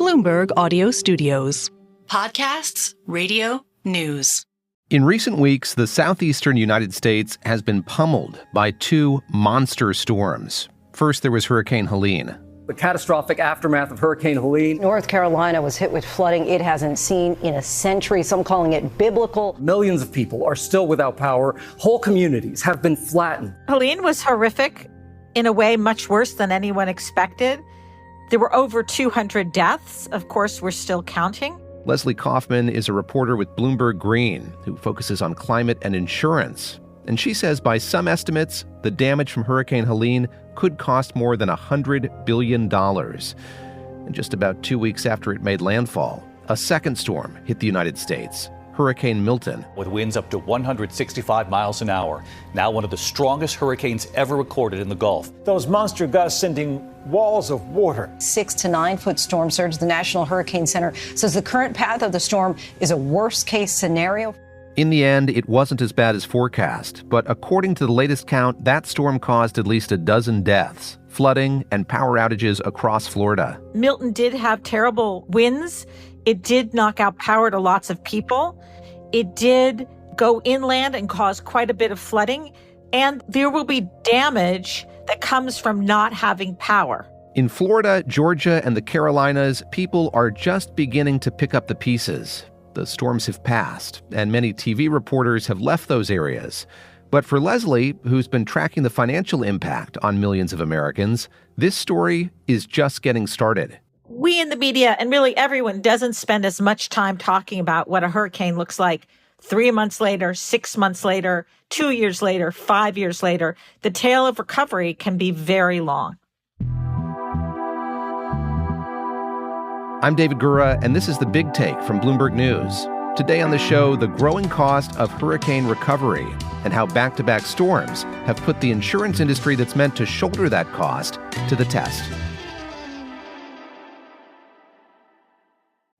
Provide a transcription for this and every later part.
Bloomberg Audio Studios. Podcasts, radio, news. In recent weeks, the southeastern United States has been pummeled by two monster storms. First, there was Hurricane Helene. The catastrophic aftermath of Hurricane Helene. North Carolina was hit with flooding it hasn't seen in a century. Some calling it biblical. Millions of people are still without power. Whole communities have been flattened. Helene was horrific, in a way much worse than anyone expected. There were over 200 deaths. Of course, we're still counting. Leslie Kaufman is a reporter with Bloomberg Green who focuses on climate and insurance. And she says by some estimates, the damage from Hurricane Helene could cost more than $100 billion. And just about 2 weeks after it made landfall, a second storm hit the United States, Hurricane Milton. With winds up to 165 miles an hour, now one of the strongest hurricanes ever recorded in the Gulf. Those monster gusts sending walls of water. 6 to 9 foot storm surge. The National Hurricane Center says the current path of the storm is a worst case scenario. In the end, it wasn't as bad as forecast, but according to the latest count, that storm caused at least a dozen deaths, flooding, and power outages across Florida. Milton did have terrible winds. It did knock out power to lots of people. It did go inland and cause quite a bit of flooding. And there will be damage that comes from not having power. In Florida, Georgia, and the Carolinas, people are just beginning to pick up the pieces. The storms have passed, and many TV reporters have left those areas. But for Leslie, who's been tracking the financial impact on millions of Americans, this story is just getting started. We in the media, and really everyone, doesn't spend as much time talking about what a hurricane looks like 3 months later, 6 months later, 2 years later, 5 years later. The tail of recovery can be very long. I'm David Gura, and this is The Big Take from Bloomberg News. Today on the show, the growing cost of hurricane recovery and how back-to-back storms have put the insurance industry that's meant to shoulder that cost to the test.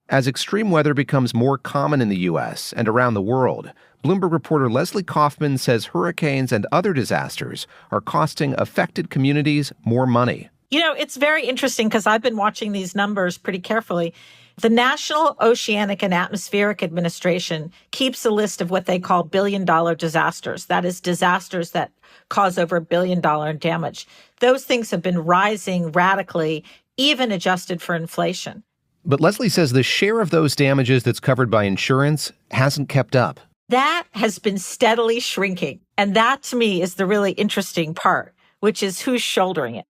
As extreme weather becomes more common in the U.S. and around the world, Bloomberg reporter Leslie Kaufman says hurricanes and other disasters are costing affected communities more money. You know, it's very interesting because I've been watching these numbers pretty carefully. The National Oceanic and Atmospheric Administration keeps a list of what they call billion-dollar disasters. That is, disasters that cause over $1 billion in damage. Those things have been rising radically, even adjusted for inflation. But Leslie says the share of those damages that's covered by insurance hasn't kept up. That has been steadily shrinking. And that, to me, is the really interesting part, which is who's shouldering it.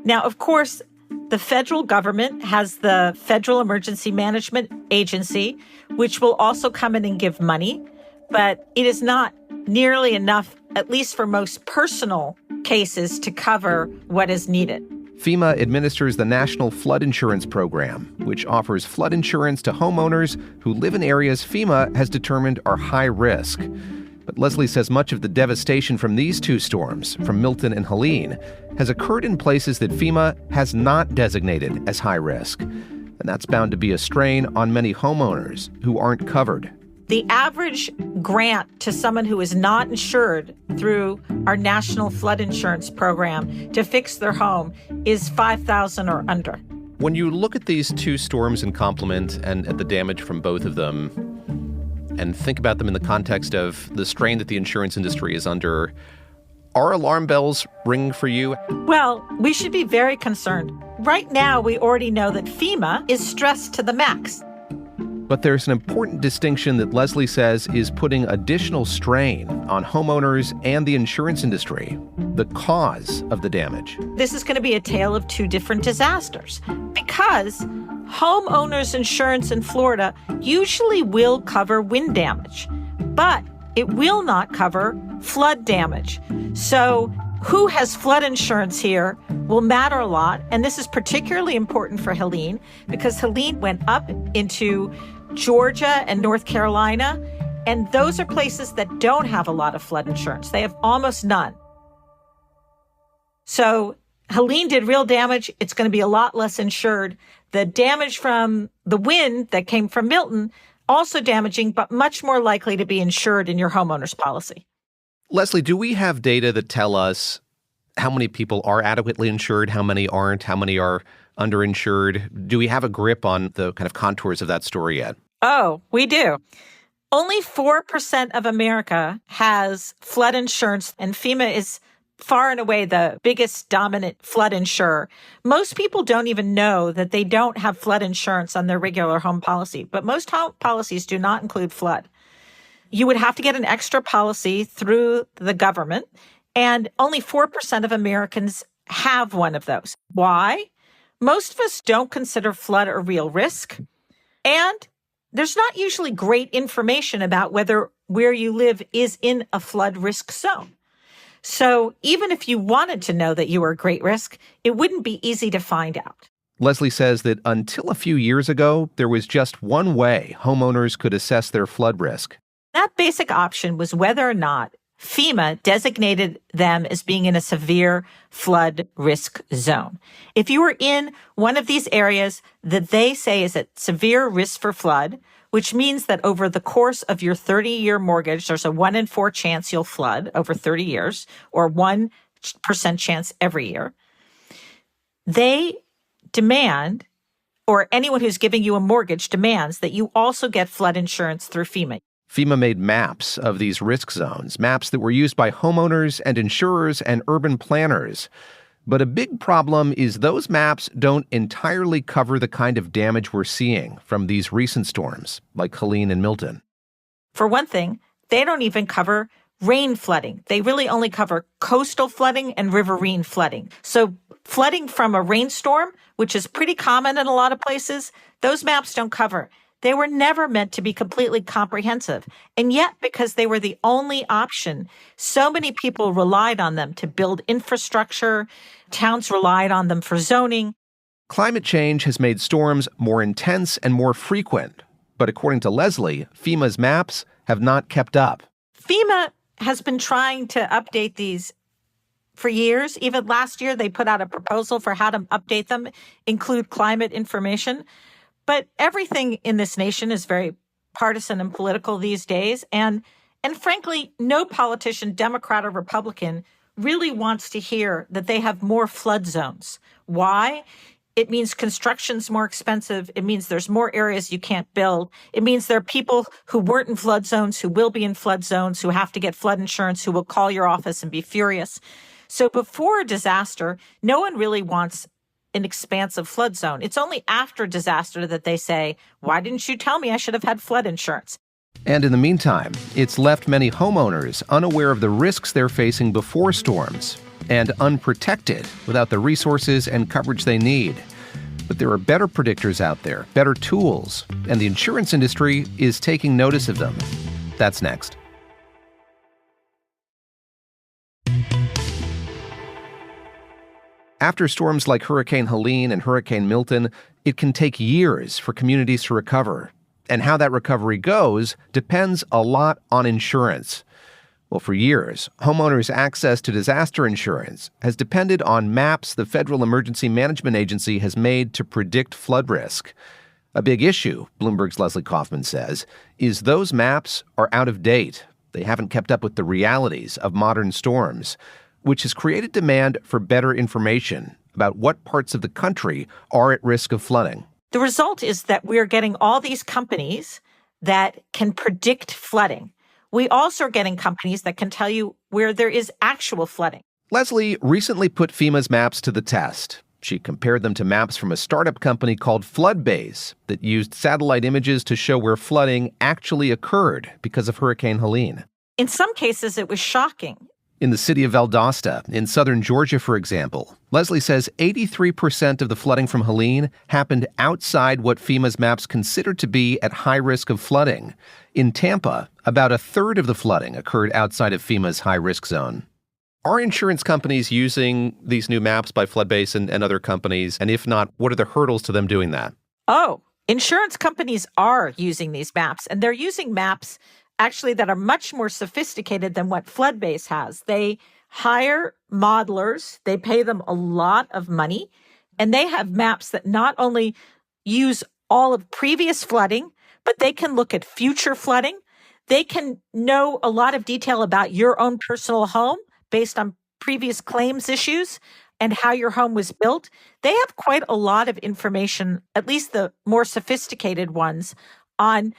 Now, of course, the federal government has the Federal Emergency Management Agency, which will also come in and give money, but it is not nearly enough, at least for most personal cases, to cover what is needed. FEMA administers the National Flood Insurance Program, which offers flood insurance to homeowners who live in areas FEMA has determined are high risk. But Leslie says much of the devastation from these two storms, from Milton and Helene, has occurred in places that FEMA has not designated as high risk. And that's bound to be a strain on many homeowners who aren't covered. The average grant to someone who is not insured through our National Flood Insurance Program to fix their home is $5,000 or under. When you look at these two storms in complement and at the damage from both of them, and think about them in the context of the strain that the insurance industry is under, are alarm bells ringing for you? Well, we should be very concerned. Right now, we already know that FEMA is stressed to the max. But there's an important distinction that Leslie says is putting additional strain on homeowners and the insurance industry: the cause of the damage. This is going to be a tale of two different disasters because homeowners insurance in Florida usually will cover wind damage, but it will not cover flood damage. So who has flood insurance here will matter a lot. And this is particularly important for Helene because Helene went up into Georgia and North Carolina, and those are places that don't have a lot of flood insurance. They have almost none. So Helene did real damage. It's going to be a lot less insured. The damage from the wind that came from Milton, also damaging, but much more likely to be insured in your homeowner's policy. Leslie, do we have data that tell us how many people are adequately insured, how many aren't, how many are underinsured? Do we have a grip on the kind of contours of that story yet? Oh, we do. Only 4% of America has flood insurance, and FEMA is far and away the biggest dominant flood insurer. Most people don't even know that they don't have flood insurance on their regular home policy, but most home policies do not include flood. You would have to get an extra policy through the government, and only 4% of Americans have one of those. Why? Most of us don't consider flood a real risk, and there's not usually great information about whether where you live is in a flood risk zone. So even if you wanted to know that you were a great risk, it wouldn't be easy to find out. Leslie says that until a few years ago, there was just one way homeowners could assess their flood risk. That basic option was whether or not FEMA designated them as being in a severe flood risk zone. If you were in one of these areas that they say is at severe risk for flood, which means that over the course of your 30-year mortgage, there's a 1 in 4 chance you'll flood over 30 years, or 1% chance every year, they demand, or anyone who's giving you a mortgage demands, that you also get flood insurance through FEMA. FEMA made maps of these risk zones, maps that were used by homeowners and insurers and urban planners. But a big problem is those maps don't entirely cover the kind of damage we're seeing from these recent storms, like Helene and Milton. For one thing, they don't even cover rain flooding. They really only cover coastal flooding and riverine flooding. So flooding from a rainstorm, which is pretty common in a lot of places, those maps don't cover. They were never meant to be completely comprehensive. And yet, because they were the only option, so many people relied on them to build infrastructure. Towns relied on them for zoning. Climate change has made storms more intense and more frequent. But according to Leslie, FEMA's maps have not kept up. FEMA has been trying to update these for years. Even last year, they put out a proposal for how to update them, include climate information. But everything in this nation is very partisan and political these days. And frankly, no politician, Democrat or Republican, really wants to hear that they have more flood zones. Why? It means construction's more expensive. It means there's more areas you can't build. It means there are people who weren't in flood zones, who will be in flood zones, who have to get flood insurance, who will call your office and be furious. So before a disaster, no one really wants an expansive flood zone. It's only after disaster that they say, why didn't you tell me I should have had flood insurance? And in the meantime, it's left many homeowners unaware of the risks they're facing before storms and unprotected without the resources and coverage they need. But there are better predictors out there, better tools, and the insurance industry is taking notice of them. That's next. After storms like Hurricane Helene and Hurricane Milton, it can take years for communities to recover. And how that recovery goes depends a lot on insurance. Well, for years, homeowners' access to disaster insurance has depended on maps the Federal Emergency Management Agency has made to predict flood risk. A big issue, Bloomberg's Leslie Kaufman says, is those maps are out of date. They haven't kept up with the realities of modern storms, which has created demand for better information about what parts of the country are at risk of flooding. The result is that we're getting all these companies that can predict flooding. We also are getting companies that can tell you where there is actual flooding. Leslie recently put FEMA's maps to the test. She compared them to maps from a startup company called Floodbase that used satellite images to show where flooding actually occurred because of Hurricane Helene. In some cases, it was shocking. In the city of Valdosta, in southern Georgia, for example, Leslie says 83% of the flooding from Helene happened outside what FEMA's maps considered to be at high risk of flooding. In Tampa, about a third of the flooding occurred outside of FEMA's high-risk zone. Are insurance companies using these new maps by Floodbase and other companies? And if not, what are the hurdles to them doing that? Oh, insurance companies are using these maps, and they're using maps actually that are much more sophisticated than what Floodbase has. They hire modelers, they pay them a lot of money, and they have maps that not only use all of previous flooding, but they can look at future flooding. They can know a lot of detail about your own personal home based on previous claims issues and how your home was built, they have quite a lot of information, at least the more sophisticated ones, on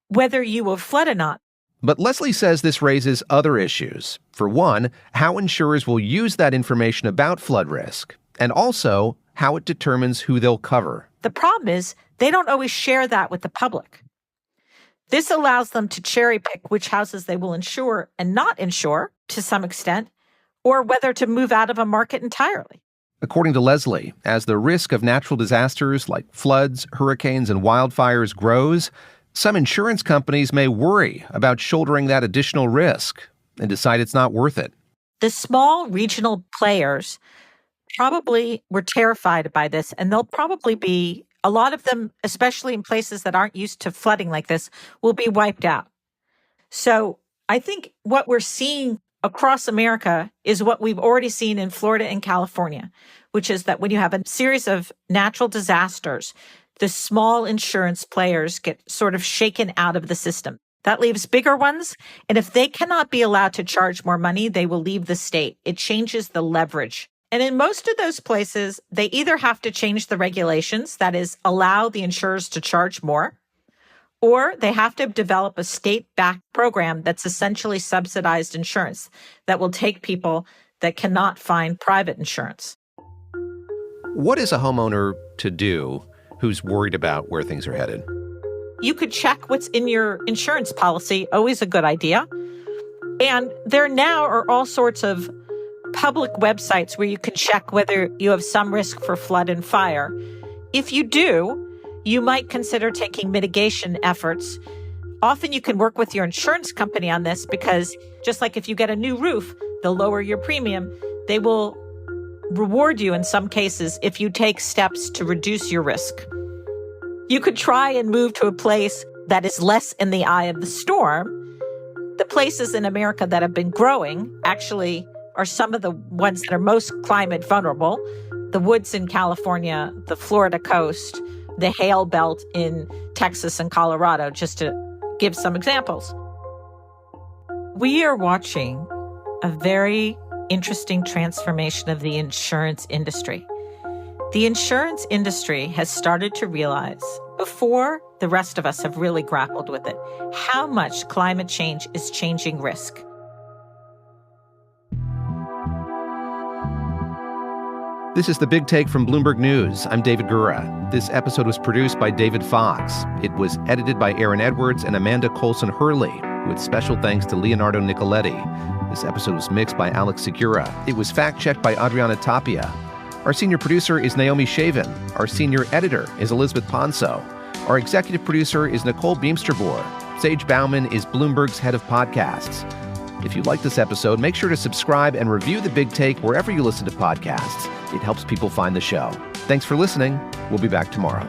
whether you will flood or not. But Leslie says this raises other issues. For one, how insurers will use that information about flood risk, and also how it determines who they'll cover. The problem is they don't always share that with the public. This allows them to cherry pick which houses they will insure and not insure to some extent, or whether to move out of a market entirely. According to Leslie, as the risk of natural disasters like floods, hurricanes, and wildfires grows, some insurance companies may worry about shouldering that additional risk and decide it's not worth it. The small regional players probably were terrified by this, and they'll probably be, a lot of them, especially in places that aren't used to flooding like this, will be wiped out. So I think what we're seeing across America is what we've already seen in Florida and California, which is that when you have a series of natural disasters, the small insurance players get sort of shaken out of the system. That leaves bigger ones, and if they cannot be allowed to charge more money, they will leave the state. It changes the leverage. And in most of those places, they either have to change the regulations, that is, allow the insurers to charge more, or they have to develop a state-backed program that's essentially subsidized insurance that will take people that cannot find private insurance. What is a homeowner to do who's worried about where things are headed? You could check what's in your insurance policy, always a good idea. And there now are all sorts of public websites where you can check whether you have some risk for flood and fire. If you do, you might consider taking mitigation efforts. Often you can work with your insurance company on this because just like if you get a new roof, they'll lower your premium. They will reward you in some cases if you take steps to reduce your risk. You could try and move to a place that is less in the eye of the storm. The places in America that have been growing actually are some of the ones that are most climate vulnerable. The woods in California, the Florida coast, the hail belt in Texas and Colorado, just to give some examples. We are watching a very interesting transformation of the insurance industry. The insurance industry has started to realize, before the rest of us have really grappled with it, how much climate change is changing risk. This is The Big Take from Bloomberg News. I'm David Gura. This episode was produced by David Fox. It was edited by Aaron Edwards and Amanda Colson-Hurley, with special thanks to Leonardo Nicoletti. This episode was mixed by Alex Segura. It was fact-checked by Adriana Tapia. Our senior producer is Naomi Shavin. Our senior editor is Elizabeth Ponso. Our executive producer is Nicole Beamsterboer. Sage Bauman is Bloomberg's head of podcasts. If you like this episode, make sure to subscribe and review The Big Take wherever you listen to podcasts. It helps people find the show. Thanks for listening. We'll be back tomorrow.